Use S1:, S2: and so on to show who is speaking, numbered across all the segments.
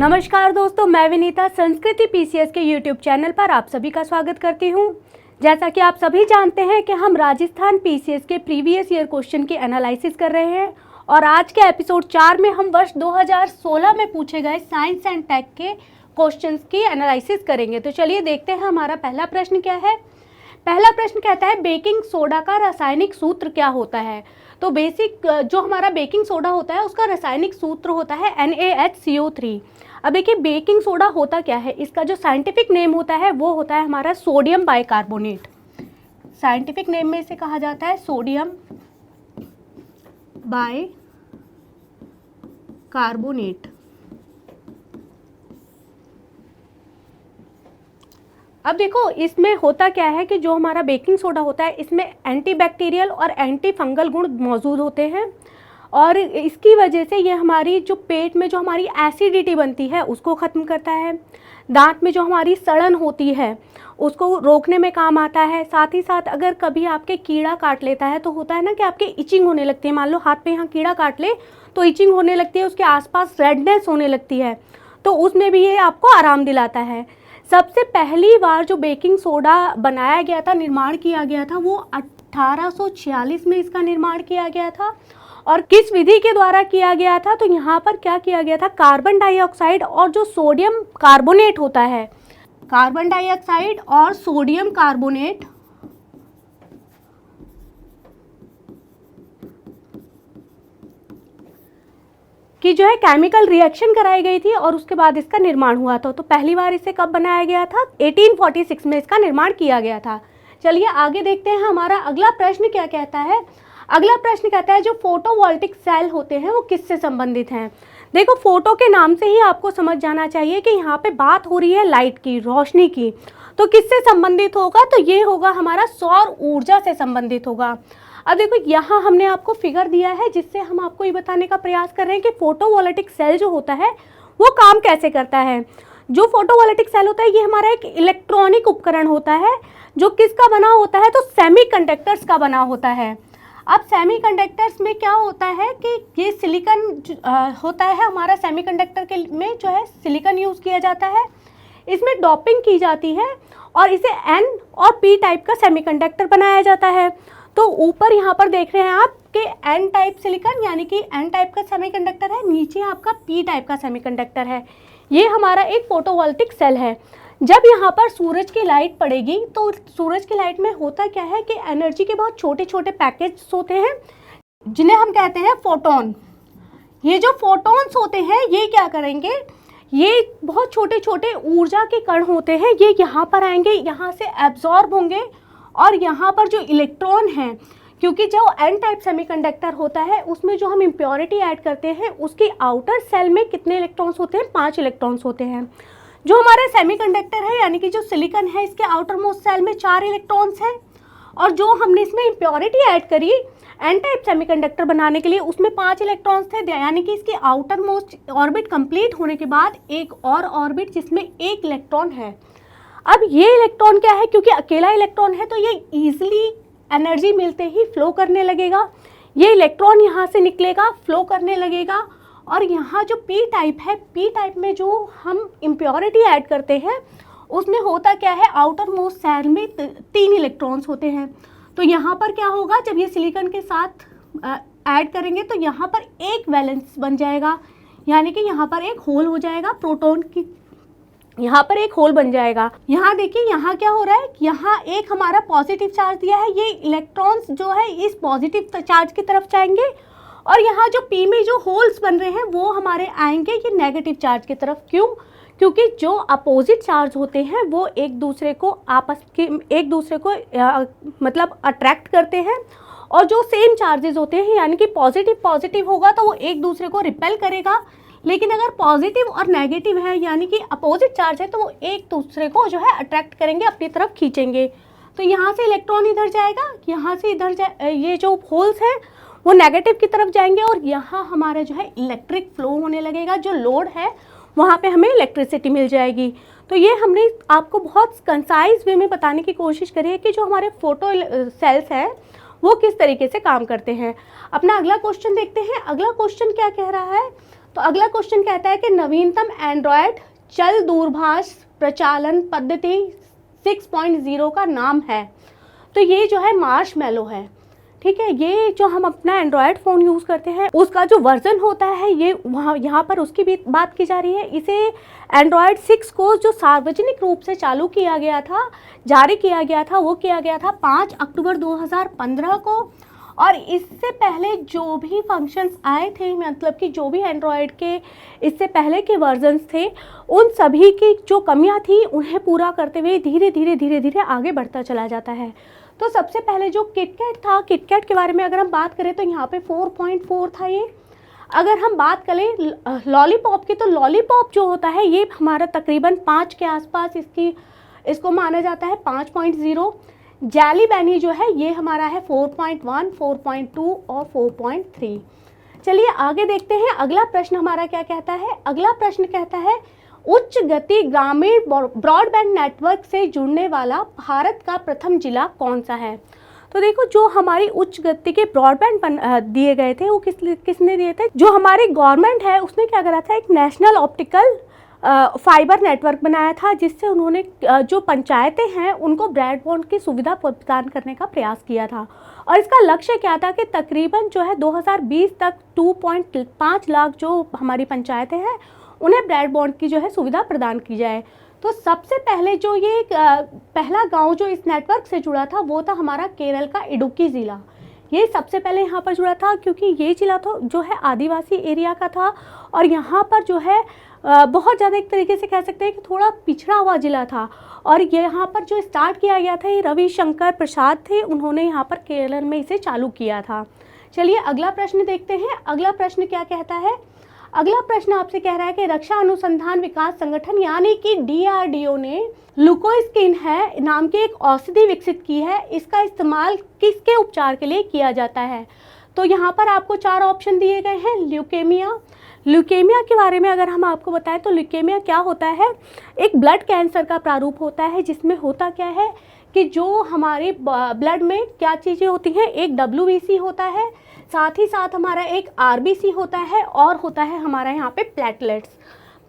S1: नमस्कार दोस्तों, मैं विनीता संस्कृति पीसीएस के यूट्यूब चैनल पर आप सभी का स्वागत करती हूं। जैसा कि आप सभी जानते हैं कि हम राजस्थान पीसीएस के प्रीवियस ईयर क्वेश्चन की एनालिसिस कर रहे हैं और आज के एपिसोड 4 में हम वर्ष 2016 में पूछे गए साइंस एंड टेक के क्वेश्चंस की एनालिसिस करेंगे। तो चलिए देखते हैं हमारा पहला प्रश्न क्या है। पहला प्रश्न कहता है बेकिंग सोडा का रासायनिक सूत्र क्या होता है। तो बेसिक जो हमारा बेकिंग सोडा होता है उसका रासायनिक सूत्र होता है NaHCO3। अब देखिए बेकिंग सोडा होता क्या है, इसका जो साइंटिफिक नेम होता है वो होता है हमारा सोडियम बाइकार्बोनेट। साइंटिफिक नेम में इसे कहा जाता है सोडियम बाइकार्बोनेट। अब देखो इसमें होता क्या है कि जो हमारा बेकिंग सोडा होता है इसमें एंटीबैक्टीरियल और एंटी फंगल गुण मौजूद होते हैं और इसकी वजह से ये हमारी जो पेट में जो हमारी एसिडिटी बनती है उसको ख़त्म करता है। दांत में जो हमारी सड़न होती है उसको रोकने में काम आता है। साथ ही साथ अगर कभी आपके कीड़ा काट लेता है तो होता है ना कि आपके इचिंग होने लगती है। मान लो हाथ पे यहाँ कीड़ा काट ले तो इचिंग होने लगती है, उसके आसपास रेडनेस होने लगती है, तो उसमें भी ये आपको आराम दिलाता है। सबसे पहली बार जो बेकिंग सोडा बनाया गया था, निर्माण किया गया था, वो 1846 में इसका निर्माण किया गया था। और किस विधि के द्वारा किया गया था, तो यहाँ पर क्या किया गया था, कार्बन डाइऑक्साइड और जो सोडियम कार्बोनेट होता है, कार्बन डाइऑक्साइड और सोडियम कार्बोनेट की जो है केमिकल रिएक्शन कराई गई थी और उसके बाद इसका निर्माण हुआ था। तो पहली बार इसे कब बनाया गया था, 1846 में इसका निर्माण किया गया था। चलिए आगे देखते हैं हमारा अगला प्रश्न क्या कहता है। अगला प्रश्न कहता है जो फोटोवोल्टिक सेल होते हैं वो किससे संबंधित हैं। देखो फोटो के नाम से ही आपको समझ जाना चाहिए कि यहाँ पे बात हो रही है लाइट की, रोशनी की। तो किससे संबंधित होगा, तो ये होगा हमारा सौर ऊर्जा से संबंधित होगा। अब देखो यहाँ हमने आपको फिगर दिया है जिससे हम आपको ये बताने का प्रयास कर रहे हैं कि फोटोवोल्टिक सेल जो होता है वो काम कैसे करता है। जो फोटोवोल्टिक सेल होता है ये हमारा एक इलेक्ट्रॉनिक उपकरण होता है जो किसका बना होता है, तो सेमीकंडक्टर्स का बना होता है। अब सेमीकंडक्टर्स में क्या होता है कि ये सिलिकॉन होता है हमारा, सेमीकंडक्टर के में जो है सिलिकॉन यूज़ किया जाता है। इसमें डोपिंग की जाती है और इसे N और P टाइप का सेमीकंडक्टर बनाया जाता है। तो ऊपर यहाँ पर देख रहे हैं आप कि N टाइप सिलिकॉन यानी कि N टाइप का सेमीकंडक्टर है, नीचे आपका P टाइप का सेमीकंडक्टर है। ये हमारा एक फोटोवोल्टिक सेल है। जब यहाँ पर सूरज की लाइट पड़ेगी तो सूरज की लाइट में होता क्या है कि एनर्जी के बहुत छोटे छोटे पैकेट्स होते हैं जिन्हें हम कहते हैं फोटोन। ये जो फोटोन्स होते हैं ये क्या करेंगे, ये बहुत छोटे छोटे ऊर्जा के कण होते हैं, ये यहाँ पर आएंगे, यहाँ से एब्जॉर्ब होंगे और यहाँ पर जो इलेक्ट्रॉन हैं, क्योंकि जो N टाइप सेमीकंडक्टर होता है उसमें जो हम इम्प्योरिटी ऐड करते हैं उसके आउटर सेल में कितने इलेक्ट्रॉन्स होते हैं, 5 इलेक्ट्रॉन्स होते हैं। जो हमारा सेमीकंडक्टर है यानी कि जो सिलिकॉन है इसके आउटर मोस्ट सेल में 4 इलेक्ट्रॉन्स हैं और जो हमने इसमें इम्प्योरिटी ऐड करी N टाइप सेमीकंडक्टर बनाने के लिए उसमें 5 इलेक्ट्रॉन्स थे, यानी कि इसकी आउटर मोस्ट ऑर्बिट कंप्लीट होने के बाद एक और ऑर्बिट जिसमें 1 इलेक्ट्रॉन है। अब ये इलेक्ट्रॉन क्या है, क्योंकि अकेला इलेक्ट्रॉन है तो ये ईजिली एनर्जी मिलते ही फ्लो करने लगेगा। ये इलेक्ट्रॉन यहाँ से निकलेगा, फ्लो करने लगेगा और यहाँ जो P टाइप है, P टाइप में जो हम इम्प्योरिटी ऐड करते हैं उसमें होता क्या है, आउटर मोस्ट सेल में 3 इलेक्ट्रॉन्स होते हैं। तो यहाँ पर क्या होगा, जब ये सिलिकॉन के साथ ऐड करेंगे तो यहाँ पर एक वैलेंस बन जाएगा, यानी कि यहाँ पर एक होल हो जाएगा, प्रोटॉन की यहाँ पर एक होल बन जाएगा। यहाँ देखिए यहाँ क्या हो रहा है, यहाँ एक हमारा पॉजिटिव चार्ज दिया है, ये इलेक्ट्रॉन्स जो है इस पॉजिटिव चार्ज की तरफ जाएंगे और यहाँ जो P में जो होल्स बन रहे हैं वो हमारे आएंगे ये नेगेटिव चार्ज की तरफ। क्यों, क्योंकि जो अपोजिट चार्ज होते हैं वो एक दूसरे को मतलब अट्रैक्ट करते हैं और जो सेम चार्जेस होते हैं यानी कि पॉजिटिव होगा तो वो एक दूसरे को रिपेल करेगा, लेकिन अगर पॉजिटिव और नेगेटिव है यानी कि अपोजिट चार्ज है तो वो एक दूसरे को जो है अट्रैक्ट करेंगे, अपनी तरफ खींचेंगे। तो यहाँ से इलेक्ट्रॉन इधर जाएगा, यहाँ से इधर ये जो होल्स हैं वो नेगेटिव की तरफ जाएंगे और यहाँ हमारा जो है इलेक्ट्रिक फ्लो होने लगेगा, जो लोड है वहाँ पे हमें इलेक्ट्रिसिटी मिल जाएगी। तो ये हमने आपको बहुत कंसाइज वे में बताने की कोशिश करी है कि जो हमारे फोटो सेल्स हैं वो किस तरीके से काम करते हैं। अपना अगला क्वेश्चन देखते हैं। अगला क्वेश्चन क्या कह रहा है, तो अगला क्वेश्चन कहता है कि नवीनतम एंड्रॉयड चल दूरभाष प्रचालन पद्धति 6.0 का नाम है। तो ये जो है मार्शमैलो है, ठीक है। ये जो हम अपना एंड्रॉयड फ़ोन यूज़ करते हैं उसका जो वर्जन होता है ये वहाँ यहाँ पर उसकी भी बात की जा रही है। इसे एंड्रॉयड 6 को जो सार्वजनिक रूप से चालू किया गया था, जारी किया गया था, वो किया गया था 5 अक्टूबर 2015 को। और इससे पहले जो भी फंक्शंस आए थे, मतलब कि जो भी एंड्रॉयड के इससे पहले के वर्जन्स थे, उन सभी की जो कमियां थी उन्हें पूरा करते हुए धीरे धीरे आगे बढ़ता चला जाता है। तो सबसे पहले जो किटकैट था, किटकैट के बारे में अगर हम बात करें तो यहाँ पे 4.4 था ये। अगर हम बात करें लॉलीपॉप की, तो लॉलीपॉप जो होता है ये हमारा तकरीबन 5 के आसपास इसको माना जाता है 5.0। जैली बैनी जो है ये हमारा है 4.1, 4.2 और 4.3। चलिए आगे देखते हैं अगला प्रश्न हमारा क्या कहता है। अगला प्रश्न कहता है उच्च गति ग्रामीण ब्रॉडबैंड नेटवर्क से जुड़ने वाला भारत का प्रथम जिला कौन सा है। तो देखो, जो हमारी उच्च गति के ब्रॉडबैंड दिए गए थे वो किसने दिए थे, जो हमारी गवर्नमेंट है उसने क्या करा था, एक नेशनल ऑप्टिकल फाइबर नेटवर्क बनाया था, जिससे उन्होंने जो पंचायतें हैं उनको ब्रॉडबैंड की सुविधा प्रदान करने का प्रयास किया था। और इसका लक्ष्य क्या था कि तकरीबन जो है 2020 तक 2.5 लाख जो हमारी पंचायतें हैं उन्हें ब्रॉडबैंड की जो है सुविधा प्रदान की जाए। तो सबसे पहले जो ये पहला गांव जो इस नेटवर्क से जुड़ा था वो था हमारा केरल का इडुक्की ज़िला। ये सबसे पहले यहाँ पर जुड़ा था क्योंकि ये ज़िला तो जो है आदिवासी एरिया का था और यहाँ पर जो है बहुत ज़्यादा एक तरीके से कह सकते हैं कि थोड़ा पिछड़ा हुआ ज़िला था। और ये यहाँ पर जो स्टार्ट किया गया था ये रविशंकर प्रसाद थे, उन्होंने यहाँ पर केरल में इसे चालू किया था। चलिए अगला प्रश्न देखते हैं। अगला प्रश्न क्या कहता है। अगला प्रश्न आपसे कह रहा है कि रक्षा अनुसंधान विकास संगठन यानी कि DRDO ने लुकोस्किन है नाम की एक औषधि विकसित की है। इसका इस्तेमाल किसके उपचार के लिए किया जाता है। तो यहाँ पर आपको 4 ऑप्शन दिए गए हैं। ल्यूकेमिया के बारे में अगर हम आपको बताएं तो ल्यूकेमिया क्या होता है, एक ब्लड कैंसर का प्रारूप होता है, जिसमें होता क्या है कि जो हमारे ब्लड में क्या चीज़ें होती हैं, एक WBC होता है, साथ ही साथ हमारा एक RBC होता है और होता है हमारा यहाँ पे प्लेटलेट्स।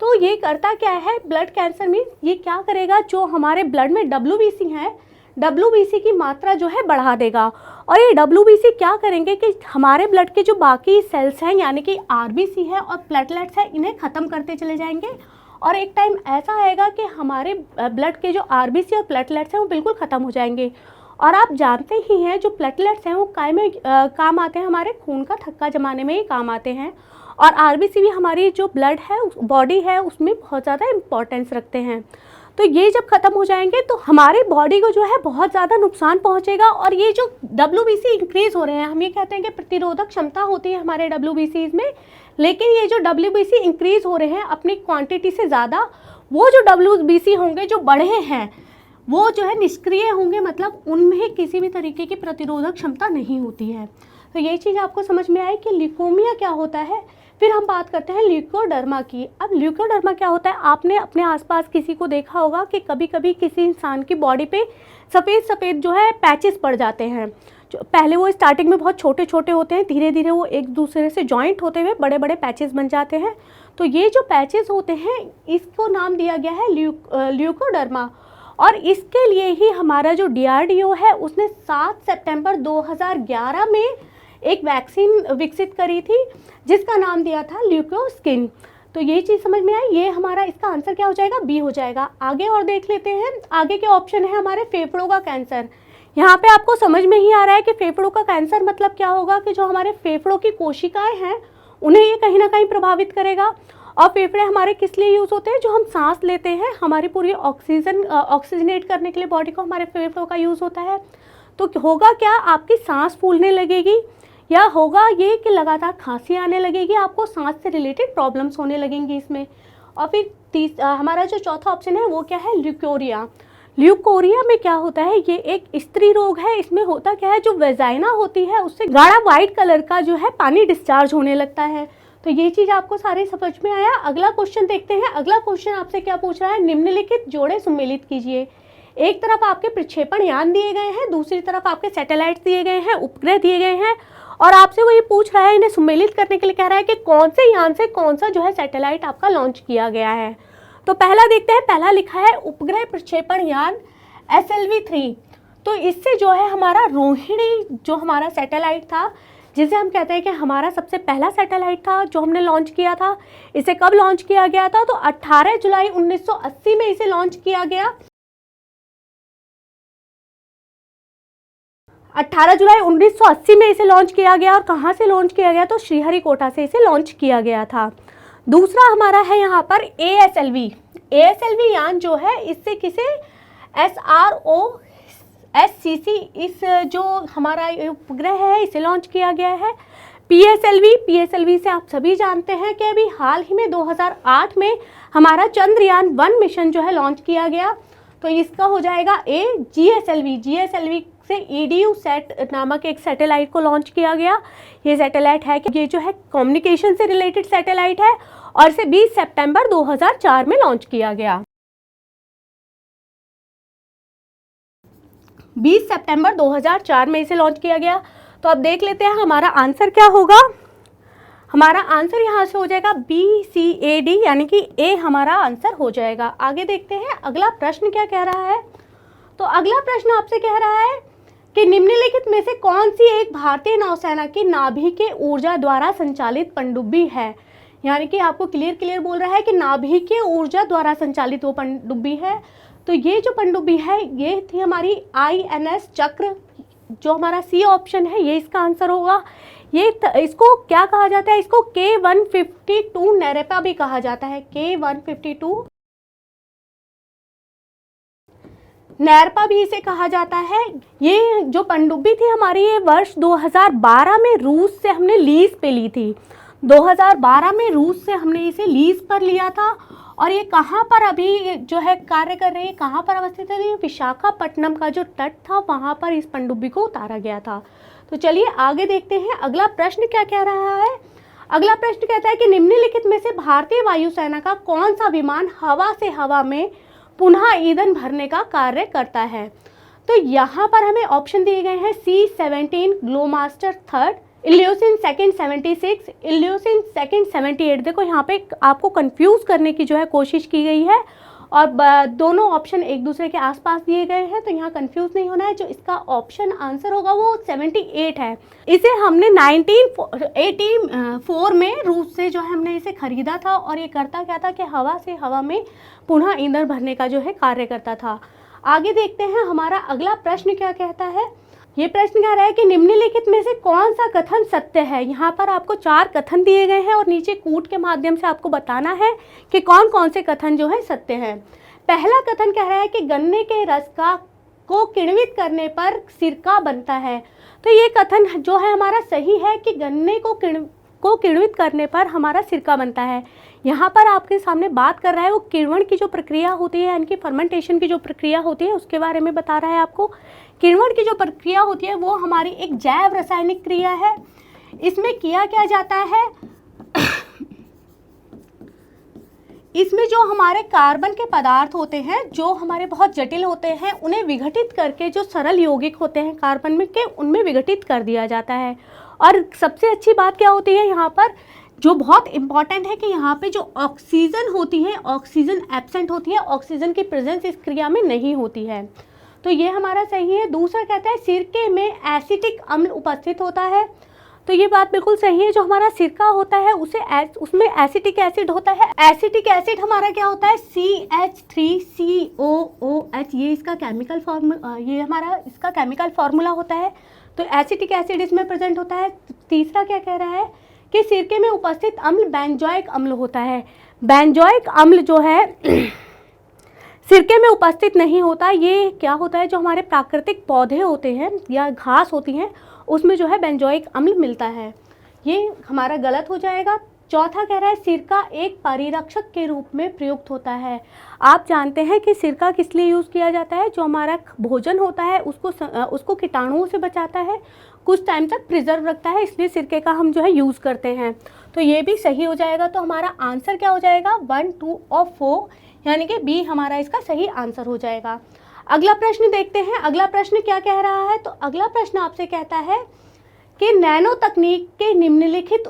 S1: तो ये करता क्या है, ब्लड कैंसर में ये क्या करेगा, जो हमारे ब्लड में WBC है, WBC की मात्रा जो है बढ़ा देगा। और ये WBC क्या करेंगे कि हमारे ब्लड के जो बाकी सेल्स हैं यानी कि RBC है और प्लेटलेट्स है, इन्हें ख़त्म करते चले जाएंगे। और एक टाइम ऐसा आएगा कि हमारे ब्लड के जो RBC और प्लेटलेट्स हैं वो बिल्कुल ख़त्म हो जाएंगे। और आप जानते ही हैं जो प्लेटलेट्स हैं वो काय में काम आते हैं, हमारे खून का थक्का जमाने में ही काम आते हैं। और RBC भी हमारी जो ब्लड है बॉडी है उसमें बहुत ज़्यादा इम्पोर्टेंस रखते हैं। तो ये जब ख़त्म हो जाएंगे तो हमारी बॉडी को जो है बहुत ज़्यादा नुकसान पहुंचेगा। और ये जो WBC इंक्रीज़ हो रहे हैं, हम ये कहते हैं कि प्रतिरोधक क्षमता होती है हमारे WBCs में, लेकिन ये जो WBC इंक्रीज़ हो रहे हैं अपनी क्वांटिटी से ज़्यादा, वो जो WBC होंगे जो बढ़े हैं वो जो है निष्क्रिय होंगे, मतलब उनमें किसी भी तरीके की प्रतिरोधक क्षमता नहीं होती है। तो ये चीज़ आपको समझ में आई कि ल्यूकोमिया क्या होता है। फिर हम बात करते हैं ल्यूकोडर्मा की। अब ल्यूकोडर्मा क्या होता है, आपने अपने आसपास किसी को देखा होगा कि कभी कभी किसी इंसान की बॉडी पे सफ़ेद सफ़ेद जो है पैचेस पड़ जाते हैं। जो पहले वो स्टार्टिंग में बहुत छोटे छोटे होते हैं, धीरे धीरे वो एक दूसरे से जॉइंट होते हुए बड़े बड़े पैचेस बन जाते हैं। तो ये जो पैचेस होते हैं इसको नाम दिया गया है ल्यूकोडर्मा। और इसके लिए ही हमारा जो DRDO है उसने 7 सितंबर 2011 में एक वैक्सीन विकसित करी थी जिसका नाम दिया था ल्यूकोस्किन। तो ये चीज़ समझ में आई। ये हमारा इसका आंसर क्या हो जाएगा, B हो जाएगा। आगे और देख लेते हैं। आगे के ऑप्शन है हमारे फेफड़ों का कैंसर। यहाँ पे आपको समझ में ही आ रहा है कि फेफड़ों का कैंसर मतलब क्या होगा कि जो हमारे फेफड़ों की कोशिकाएं हैं उन्हें ये कहीं ना कहीं प्रभावित करेगा। और फेफड़े हमारे किस लिए यूज़ होते हैं, जो हम सांस लेते हैं, हमारी पूरी ऑक्सीजनेट करने के लिए बॉडी को हमारे फेफड़ों का यूज़ होता है। तो होगा क्या, आपकी सांस फूलने लगेगी या होगा ये कि लगातार खांसी आने लगेगी, आपको सांस से रिलेटेड प्रॉब्लम्स होने लगेंगी इसमें। और फिर हमारा जो चौथा ऑप्शन है वो क्या है, ल्यूकोरिया। ल्यूकोरिया में क्या होता है, ये एक स्त्री रोग है। इसमें होता क्या है, जो वेजाइना होती है उससे गाढ़ा वाइट कलर का जो है पानी डिस्चार्ज होने लगता है। तो ये चीज़ आपको सारे समझ में आया। अगला क्वेश्चन देखते हैं। अगला क्वेश्चन आपसे क्या पूछ रहा है, निम्नलिखित जोड़े सम्मिलित कीजिए। एक तरफ आपके प्रक्षेपण यान दिए गए हैं, दूसरी तरफ आपके सैटेलाइट दिए गए हैं, उपग्रह दिए गए हैं और आपसे वो ये पूछ रहा है, इन्हें सम्मिलित करने के लिए कह रहा है कि कौन से यान से कौन सा जो है सैटेलाइट आपका लॉन्च किया गया है। तो पहला देखते हैं, पहला लिखा है उपग्रह प्रक्षेपण यान SLV-3। तो इससे जो है हमारा रोहिणी जो हमारा सैटेलाइट था, जिसे हम कहते हैं कि हमारा सबसे पहला सैटेलाइट था जो हमने लॉन्च किया था, इसे कब लॉन्च किया गया था? तो 18 जुलाई 1980 में इसे लॉन्च किया गया। 18 जुलाई 1980 में इसे लॉन्च किया गया। और कहाँ से लॉन्च किया गया? तो श्रीहरिकोटा से इसे लॉन्च किया गया था। दूसरा हमारा है यहाँ पर ASLV यान जो है, इससे किसे SROSCC इस जो हमारा उपग्रह है इसे लॉन्च किया गया है। PSLV से आप सभी जानते हैं कि अभी हाल ही में 2008 में हमारा चंद्रयान 1 मिशन जो है लॉन्च किया गया। तो इसका हो जाएगा GSLV से EDUSAT नामक एक सैटेलाइट को लॉन्च किया गया। ये सैटेलाइट है कि ये जो है कम्युनिकेशन से रिलेटेड सैटेलाइट है और इसे 20 सितंबर 2004 में लॉन्च किया गया। 20 सितंबर 2004 में इसे लॉन्च किया गया। तो अब देख लेते हैं हमारा आंसर क्या होगा। हमारा आंसर यहाँ से हो जाएगा BCAD, यानी कि A हमारा आंसर हो जाएगा। आगे देखते हैं अगला प्रश्न क्या कह रहा है। तो अगला प्रश्न आपसे कह रहा है कि निम्नलिखित में से कौन सी एक भारतीय नौसेना की नाभिकीय ऊर्जा द्वारा संचालित पनडुब्बी है। यानी कि आपको क्लियर बोल रहा है कि नाभिकीय ऊर्जा द्वारा संचालित वो पनडुब्बी है। तो ये जो पनडुब्बी है ये थी हमारी INS चक्र, जो हमारा C ऑप्शन है ये इसका आंसर होगा। इसको क्या कहा जाता है? इसको K152 नैरेपा भी कहा जाता है। K152 नैरपा भी इसे कहा जाता है। ये जो पनडुब्बी थी हमारी, ये वर्ष 2012 में रूस से हमने लीज पे ली थी। 2012 में रूस से हमने इसे लीज पर लिया था। और ये कहाँ पर अभी जो है कार्य कर रही है, कहाँ पर अवस्थित है? विशाखापट्टनम का जो तट था वहाँ पर इस पनडुब्बी को उतारा गया था। तो चलिए आगे देखते हैं अगला प्रश्न क्या कह रहा है। अगला प्रश्न कहता है कि निम्नलिखित में से भारतीय वायुसेना का कौन सा विमान हवा से हवा में पुनः ईंधन भरने का कार्य करता है। तो यहाँ पर हमें ऑप्शन दिए गए हैं C-17 ग्लोमास्टर 3, इल्यूसिन सेकंड 76, इल्यूसिन सेकंड 78। देखो यहाँ पे आपको कंफ्यूज करने की जो है कोशिश की गई है और दोनों ऑप्शन एक दूसरे के आसपास दिए गए हैं, तो यहाँ कंफ्यूज नहीं होना है। जो इसका ऑप्शन आंसर होगा वो 78 है। इसे हमने 1984 में रूस से जो है हमने इसे खरीदा था और ये करता क्या था कि हवा से हवा में पुनः ईंधन भरने का जो है कार्य करता था। आगे देखते हैं हमारा अगला प्रश्न क्या कहता है। ये प्रश्न कह रहा है कि निम्नलिखित में से कौन सा कथन सत्य है। यहाँ पर आपको 4 कथन दिए गए हैं और नीचे कूट के माध्यम से आपको बताना है कि कौन कौन से कथन जो है सत्य हैं। पहला कथन कह रहा है कि गन्ने के रस को किण्वित करने पर सिरका बनता है। तो ये कथन जो है हमारा सही है कि गन्ने को किण्वित करने पर हमारा सिरका बनता है। यहाँ पर आपके सामने बात कर रहा है वो किण्वन की जो प्रक्रिया होती है, यानी कि फर्मेंटेशन की जो प्रक्रिया होती है उसके बारे में बता रहा है आपको। किण्वन की जो प्रक्रिया होती है वो हमारी एक जैव रासायनिक क्रिया है। इसमें किया क्या जाता है, इसमें जो हमारे कार्बन के पदार्थ होते हैं जो हमारे बहुत जटिल होते हैं उन्हें विघटित करके जो सरल यौगिक होते हैं कार्बन में के उनमें विघटित कर दिया जाता है। और सबसे अच्छी बात क्या होती है यहाँ पर जो बहुत इंपॉर्टेंट है कि यहाँ पे जो ऑक्सीजन होती है, ऑक्सीजन एब्सेंट होती है, ऑक्सीजन की प्रेजेंस इस क्रिया में नहीं होती है। तो ये हमारा सही है। दूसरा कहता है सिरके में एसिटिक अम्ल उपस्थित होता है। तो ये बात बिल्कुल सही है। जो हमारा सिरका होता है उसमें एसिटिक एसिड होता है। एसिटिक एसिड हमारा क्या होता है CH3COOH, ये इसका केमिकल फॉर्मूला, ये हमारा इसका केमिकल फार्मूला होता है। तो एसिटिक एसिड इसमें प्रेजेंट होता है। तीसरा क्या कह रहा है कि सिरके में उपस्थित अम्ल बेंजोइक अम्ल होता है। बेंजोइक अम्ल जो है सिरके में उपस्थित नहीं होता। ये क्या होता है, जो हमारे प्राकृतिक पौधे होते हैं या घास होती हैं उसमें जो है बेंजोइक अम्ल मिलता है। ये हमारा गलत हो जाएगा। चौथा कह रहा है सिरका एक परिरक्षक के रूप में प्रयुक्त होता है। आप जानते हैं कि सिरका किस लिए यूज़ किया जाता है, जो हमारा भोजन होता है उसको कीटाणुओं से बचाता है, कुछ टाइम तक प्रिजर्व रखता है, इसलिए सिरके का हम जो है यूज़ करते हैं। तो ये भी सही हो जाएगा। तो हमारा आंसर क्या हो जाएगा 1, 2 और 4, यानी कि बी हमारा इसका सही आंसर हो जाएगा। अगला प्रश्न देखते हैं। अगला प्रश्न क्या कह रहा है। तो अगला प्रश्न आपसे कहता है कि नैनो तकनीक के निम्नलिखित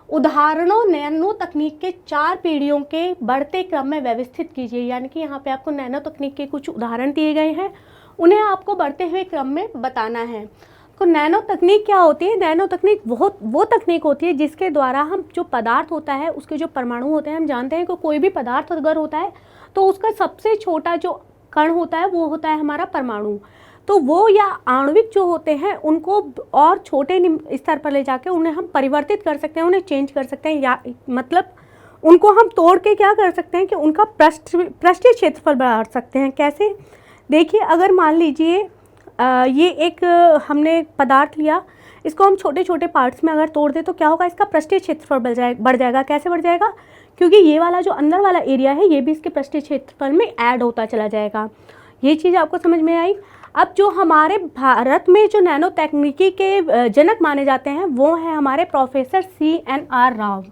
S1: उदाहरणों नैनो तकनीक के 4 पीढ़ियों के बढ़ते क्रम में व्यवस्थित कीजिए। यानी कि यहाँ पे आपको नैनो तकनीक के कुछ उदाहरण दिए गए हैं, उन्हें आपको बढ़ते हुए क्रम में बताना है। तो नैनो तकनीक क्या होती है? नैनो तकनीक वो तकनीक होती है जिसके द्वारा हम जो पदार्थ होता है उसके जो परमाणु होते हैं, हम जानते हैं कि कोई भी पदार्थ अगर होता है तो उसका सबसे छोटा जो कण होता है वो होता है हमारा परमाणु। तो वो या आणविक जो होते हैं उनको और छोटे स्तर पर ले जाके उन्हें हम परिवर्तित कर सकते हैं, उन्हें चेंज कर सकते हैं, या मतलब उनको हम तोड़ के क्या कर सकते हैं कि उनका पृष्ठीय क्षेत्रफल बढ़ा सकते हैं। कैसे? देखिए, अगर मान लीजिए ये एक हमने पदार्थ लिया, इसको हम छोटे छोटे पार्ट्स में अगर तोड़ दें तो क्या होगा? इसका पृष्ठीय क्षेत्रफल बढ़ जाएगा। कैसे बढ़ जाएगा? क्योंकि ये वाला जो अंदर वाला एरिया है ये भी इसके पृष्ठीय क्षेत्रफल में ऐड होता चला जाएगा। ये चीज़ आपको समझ में आई? अब जो हमारे भारत में जो नैनो तकनीकी के जनक माने जाते हैं वो है हमारे professor CNR Rao.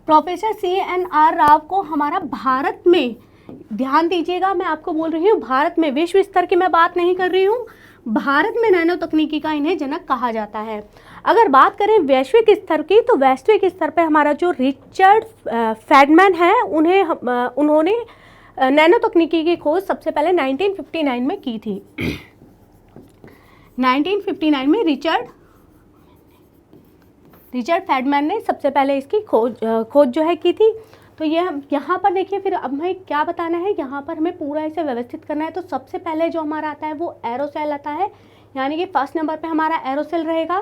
S1: Professor CNR Rao को हमारा भारत में, ध्यान दीजिएगा मैं आपको बोल रही हूँ भारत में, विश्व स्तर की मैं बात नहीं कर रही हूँ, भारत में नैनो तकनीकी का इन्हें जनक कहा जाता है। अगर बात करें वैश्विक स्तर की तो वैश्विक स्तर पर हमारा जो रिचर्ड फैडमैन है उन्होंने नैनो तकनीकी की खोज सबसे पहले 1959 में की थी। 1959 में रिचर्ड फैडमैन ने सबसे पहले इसकी खोज जो है की थी। तो ये यहाँ पर देखिए, फिर अब हमें क्या बताना है, यहाँ पर हमें पूरा इसे व्यवस्थित करना है। तो सबसे पहले जो हमारा आता है वो एरोसेल आता है, यानी कि फर्स्ट नंबर पे हमारा एरोसेल रहेगा।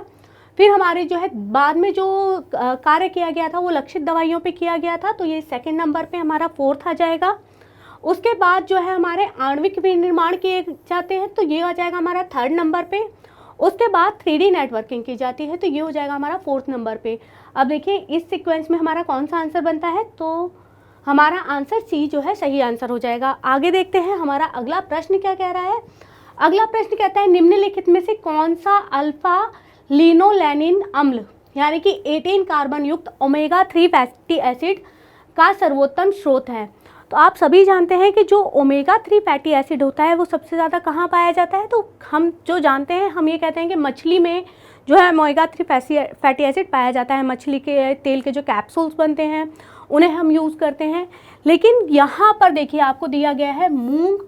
S1: फिर हमारे जो है बाद में जो कार्य किया गया था वो लक्षित दवाइयों पे किया गया था, तो ये सेकंड नंबर पे हमारा फोर्थ आ जाएगा। उसके बाद जो है हमारे आणविक विनिर्माण किए जाते हैं, तो ये आ जाएगा हमारा थर्ड नंबर पे। उसके बाद 3D नेटवर्किंग की जाती है, तो ये हो जाएगा हमारा फोर्थ नंबर पे। अब देखिए इस सीक्वेंस में हमारा कौन सा आंसर बनता है, तो हमारा आंसर सी जो है सही आंसर हो जाएगा। आगे देखते हैं हमारा अगला प्रश्न क्या कह रहा है। अगला प्रश्न कहता है निम्नलिखित में से कौन सा अल्फा लिनोलेनिन अम्ल यानी कि 18 कार्बन युक्त ओमेगा 3 फैटी एसिड का सर्वोत्तम स्रोत है। तो आप सभी जानते हैं कि जो ओमेगा 3 फैटी एसिड होता है वो सबसे ज़्यादा कहाँ पाया जाता है, तो हम जो जानते हैं हम ये कहते हैं कि मछली में जो है ओमेगा 3 फैटी एसिड पाया जाता है। मछली के तेल के जो कैप्सूल्स बनते हैं उन्हें हम यूज़ करते हैं। लेकिन यहाँ पर देखिए आपको दिया गया है मूंग,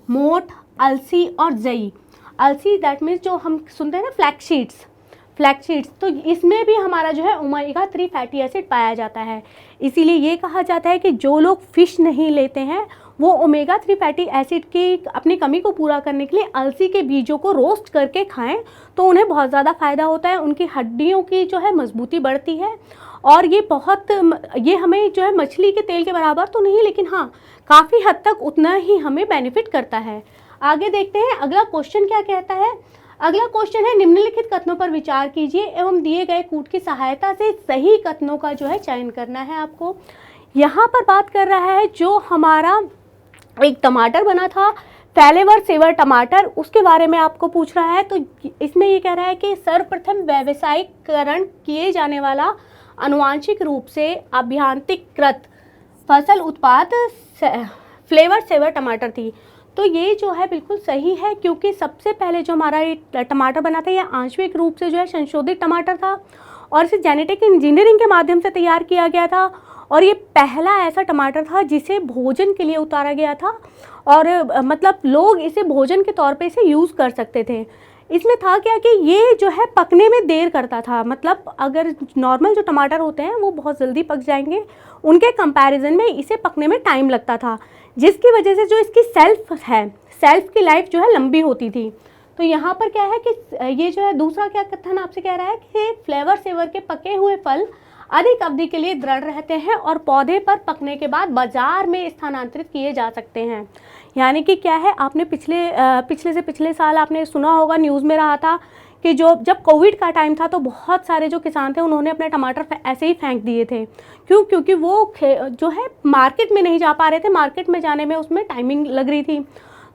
S1: मोठ, अलसी और जई। अलसी दैट मीन्स जो हम सुनते हैं ना फ्लैक्स सीड्स, तो इसमें भी हमारा जो है ओमेगा 3 फैटी एसिड पाया जाता है। इसीलिए ये कहा जाता है कि जो लोग फ़िश नहीं लेते हैं वो ओमेगा 3 फैटी एसिड की अपनी कमी को पूरा करने के लिए अलसी के बीजों को रोस्ट करके खाएं तो उन्हें बहुत ज़्यादा फ़ायदा होता है, उनकी हड्डियों की जो है मजबूती बढ़ती है। और ये हमें जो है मछली के तेल के बराबर तो नहीं, लेकिन हाँ काफ़ी हद तक उतना ही हमें बेनिफिट करता है। आगे देखते हैं अगला क्वेश्चन क्या कहता है। अगला क्वेश्चन है निम्नलिखित कथनों पर विचार कीजिए एवं दिए गए कूट की सहायता से सही कथनों का जो है चयन करना है आपको। यहाँ पर बात कर रहा है जो हमारा एक टमाटर बना था फैलेवर सेवर टमाटर, उसके बारे में आपको पूछ रहा है। तो इसमें ये कह रहा है कि सर्वप्रथम व्यावसायिकरण किए जाने वाला आनुवांशिक रूप से अभियांत्रिकृत फसल उत्पाद फ्लेवर सेवर टमाटर थी। तो ये जो है बिल्कुल सही है, क्योंकि सबसे पहले जो हमारा ये टमाटर बना था ये आंशिक रूप से जो है संशोधित टमाटर था और इसे जेनेटिक इंजीनियरिंग के माध्यम से तैयार किया गया था। और ये पहला ऐसा टमाटर था जिसे भोजन के लिए उतारा गया था और मतलब लोग इसे भोजन के तौर पे इसे यूज़ कर सकते थे। इसमें था क्या कि ये जो है पकने में देर करता था, मतलब अगर नॉर्मल जो टमाटर होते हैं वो बहुत जल्दी पक जाएंगे, उनके कंपैरिजन में इसे पकने में टाइम लगता था, जिसकी वजह से जो इसकी सेल्फ की लाइफ जो है लंबी होती थी। तो यहाँ पर क्या है कि ये जो है दूसरा क्या कथन आपसे कह रहा है कि फ्लेवर सेवर के पके हुए फल अधिक अवधि के लिए दृढ़ रहते हैं और पौधे पर पकने के बाद बाजार में स्थानांतरित किए जा सकते हैं। यानी कि क्या है, आपने पिछले साल आपने सुना होगा, न्यूज़ में रहा था कि जब कोविड का टाइम था तो बहुत सारे जो किसान थे उन्होंने अपने टमाटर ऐसे ही फेंक दिए थे। क्योंकि वो जो है मार्केट में नहीं जा पा रहे थे, मार्केट में जाने में उसमें टाइमिंग लग रही थी।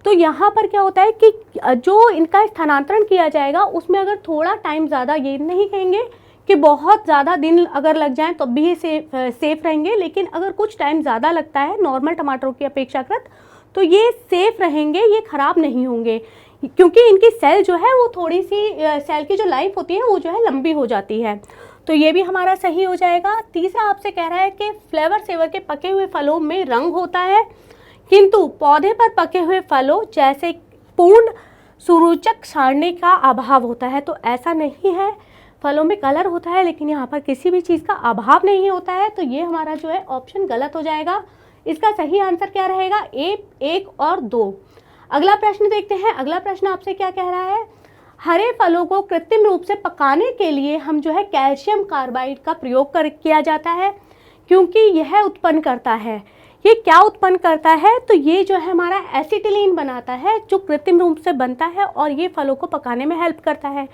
S1: तो यहाँ पर क्या होता है कि जो इनका स्थानांतरण किया जाएगा उसमें अगर थोड़ा टाइम ज़्यादा, ये नहीं कहेंगे कि बहुत ज़्यादा दिन अगर लग जाएं तब भी सेफ रहेंगे, लेकिन अगर कुछ टाइम ज़्यादा लगता है नॉर्मल टमाटरों की अपेक्षाकृत तो ये सेफ़ रहेंगे, ये ख़राब नहीं होंगे। क्योंकि इनकी सेल जो है वो थोड़ी सी सेल की जो लाइफ होती है वो जो है लंबी हो जाती है। तो ये भी हमारा सही हो जाएगा। तीसरा आपसे कह रहा है कि फ्लेवर सेवर के पके हुए फलों में रंग होता है, किंतु पौधे पर पके हुए फलों जैसे पूर्ण सुरूचक सारणी का अभाव होता है। तो ऐसा नहीं है, फलों में कलर होता है लेकिन यहाँ पर किसी भी चीज़ का अभाव नहीं होता है। तो ये हमारा जो है ऑप्शन गलत हो जाएगा। इसका सही आंसर क्या रहेगा? ए, 1 और 2। अगला प्रश्न देखते हैं। अगला प्रश्न आपसे क्या कह रहा है? हरे फलों को कृत्रिम रूप से पकाने के लिए हम जो है कैल्शियम कार्बाइड का प्रयोग किया जाता है, क्योंकि यह उत्पन्न करता है। ये क्या उत्पन्न करता है? तो ये जो है हमारा एसिटिलीन बनाता है, जो कृत्रिम रूप से बनता है और ये फलों को पकाने में हेल्प करता है।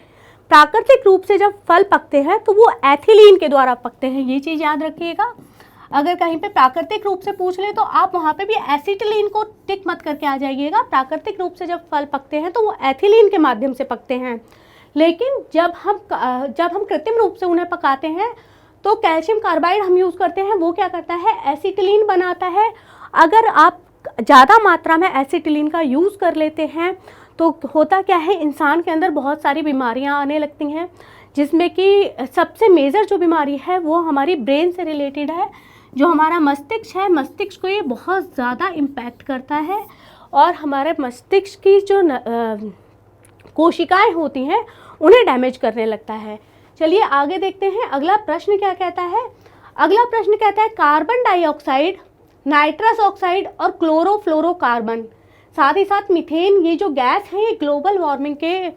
S1: प्राकृतिक रूप से जब फल पकते हैं तो वो एथिलीन के द्वारा पकते हैं, ये चीज़ याद रखिएगा। अगर कहीं पे प्राकृतिक रूप से पूछ ले तो आप वहाँ पे भी एसिटिलीन को टिक मत करके आ जाइएगा। प्राकृतिक रूप से जब फल पकते हैं तो वो एथिलीन के माध्यम से पकते हैं, लेकिन जब हम कृत्रिम रूप से उन्हें पकाते हैं तो कैल्शियम कार्बाइड हम यूज़ करते हैं, वो क्या करता है? एसिटिलीन बनाता है। अगर आप ज़्यादा मात्रा में एसिटिलीन का यूज़ कर लेते हैं तो होता क्या है, इंसान के अंदर बहुत सारी बीमारियां आने लगती हैं, जिसमें कि सबसे मेजर जो बीमारी है वो हमारी ब्रेन से रिलेटेड है। जो हमारा मस्तिष्क है, मस्तिष्क को ये बहुत ज़्यादा इम्पैक्ट करता है और हमारे मस्तिष्क की जो कोशिकाएं होती हैं उन्हें डैमेज करने लगता है। चलिए आगे देखते हैं अगला प्रश्न क्या कहता है। अगला प्रश्न कहता है कार्बन डाइऑक्साइड, नाइट्रस ऑक्साइड और क्लोरोफ्लोरोकार्बन, साथ ही साथ मीथेन, ये जो गैस है ये ग्लोबल वार्मिंग के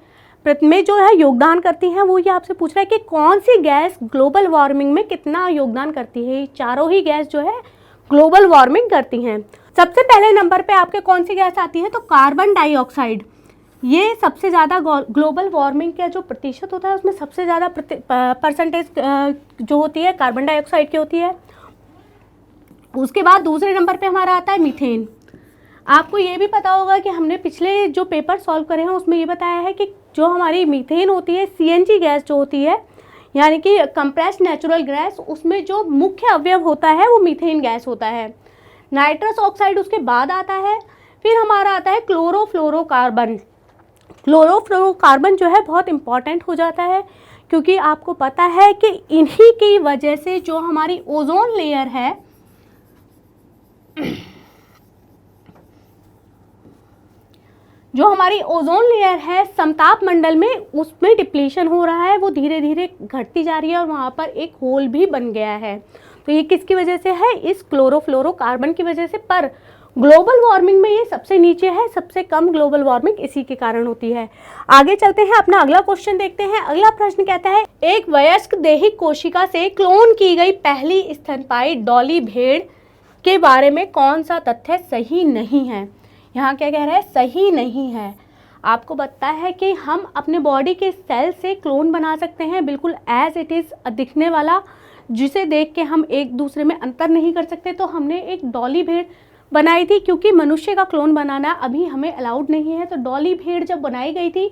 S1: में जो है योगदान करती हैं। वो ये आपसे पूछ रहा है कि कौन सी गैस ग्लोबल वार्मिंग में कितना योगदान करती है। चारों ही गैस जो है ग्लोबल वार्मिंग करती हैं। सबसे पहले नंबर पे आपके कौन सी गैस आती है? तो कार्बन डाइऑक्साइड। ये सबसे ज़्यादा ग्लोबल वार्मिंग का जो प्रतिशत होता है उसमें सबसे ज़्यादा परसेंटेज जो होती है कार्बन डाइऑक्साइड की होती है। उसके बाद दूसरे नंबर पे हमारा आता है मीथेन। आपको ये भी पता होगा कि हमने पिछले जो पेपर सॉल्व करे हैं उसमें ये बताया है कि जो हमारी मीथेन होती है, सीएनजी गैस जो होती है, यानी कि कंप्रेस्ड नेचुरल गैस, उसमें जो मुख्य अवयव होता है वो मीथेन गैस होता है। नाइट्रस ऑक्साइड उसके बाद आता है। फिर हमारा आता है क्लोरोफ्लोरोकार्बन। क्लोरोफ्लोरोकार्बन जो है बहुत इम्पॉर्टेंट हो जाता है, क्योंकि आपको पता है कि इन्हीं की वजह से जो हमारी ओजोन लेयर है समताप मंडल में, उसमें डिप्लीशन हो रहा है, वो धीरे धीरे घटती जा रही है और वहाँ पर एक होल भी बन गया है। तो ये किसकी वजह से है? इस क्लोरोफ्लोरोकार्बन की वजह से। पर ग्लोबल वार्मिंग में ये सबसे नीचे है, सबसे कम ग्लोबल वार्मिंग इसी के कारण होती है। आगे चलते हैं, अपना अगला क्वेश्चन देखते हैं। अगला प्रश्न कहता है एक वयस्क दैहिक कोशिका से क्लोन की गई पहली स्तनपायी डॉली भेड़ के बारे में कौन सा तथ्य सही नहीं है? यहाँ क्या कह रहा है? सही नहीं है। आपको पता है कि हम अपने बॉडी के सेल से क्लोन बना सकते हैं, बिल्कुल एज इट इज़ दिखने वाला, जिसे देख के हम एक दूसरे में अंतर नहीं कर सकते। तो हमने एक डॉली भेड़ बनाई थी, क्योंकि मनुष्य का क्लोन बनाना अभी हमें अलाउड नहीं है। तो डॉली भेड़ जब बनाई गई थी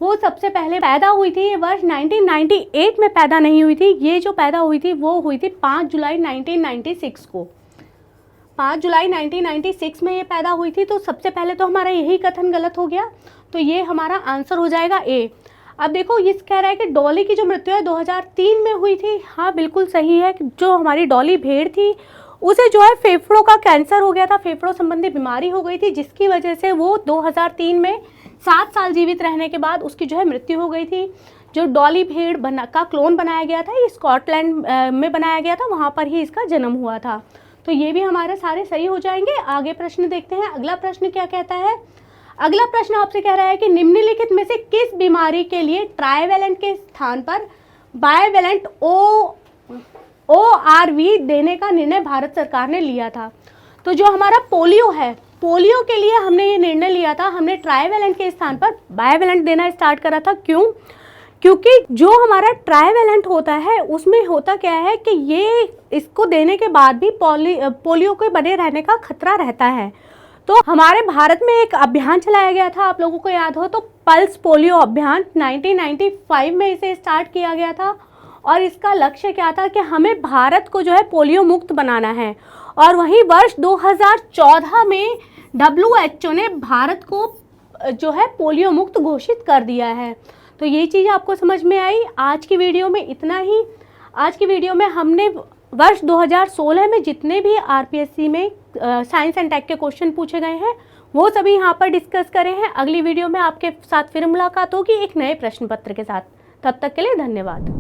S1: वो सबसे पहले पैदा हुई थी, ये वर्ष 1998 में पैदा नहीं हुई थी। ये जो पैदा हुई थी वो हुई थी 5 जुलाई 1996 को। 5 जुलाई 1996 में ये पैदा हुई थी। तो सबसे पहले तो हमारा यही कथन गलत हो गया, तो ये हमारा आंसर हो जाएगा ए। अब देखो ये कह रहा है कि डॉली की जो मृत्यु है 2003 में हुई थी। हाँ बिल्कुल सही है कि जो हमारी डॉली भेड़ थी उसे जो है फेफड़ों का कैंसर हो गया था, फेफड़ों संबंधी बीमारी हो गई थी, जिसकी वजह से वो 2003 में 7 साल जीवित रहने के बाद उसकी जो है मृत्यु हो गई थी। जो डॉली भेड़ का क्लोन बनाया गया था ये स्कॉटलैंड में बनाया गया था, वहाँ पर ही इसका जन्म हुआ था। तो ये भी हमारे सारे सही हो जाएंगे। आगे प्रश्न देखते हैं। अगला प्रश्न क्या कहता है? अगला प्रश्न आपसे कह रहा है कि निम्नलिखित में से किस बीमारी के लिए ट्राइवेलेंट के स्थान पर बाइवेलेंट ORV देने का निर्णय भारत सरकार ने लिया था? तो जो हमारा पोलियो है, पोलियो के लिए हमने ये निर्णय लिया था, हमने ट्राइवेलेंट के स्थान पर बाइवेलेंट देना स्टार्ट करा था। क्यों? क्योंकि जो हमारा ट्राइवेलेंट होता है उसमें होता क्या है कि ये इसको देने के बाद भी पोलियो के बने रहने का खतरा रहता है। तो हमारे भारत में एक अभियान चलाया गया था, आप लोगों को याद हो तो पल्स पोलियो अभियान 1995 में इसे स्टार्ट किया गया था। और इसका लक्ष्य क्या था कि हमें भारत को जो है पोलियो मुक्त बनाना है। और वहीं वर्ष 2014 में WHO ने भारत को जो है पोलियो मुक्त घोषित कर दिया है। तो ये चीज़ आपको समझ में आई। आज की वीडियो में इतना ही। आज की वीडियो में हमने वर्ष 2016 में जितने भी आरपीएससी में साइंस एंड टेक के क्वेश्चन पूछे गए हैं वो सभी यहाँ पर डिस्कस करे हैं। अगली वीडियो में आपके साथ फिर मुलाकात होगी एक नए प्रश्न पत्र के साथ। तब तक के लिए धन्यवाद।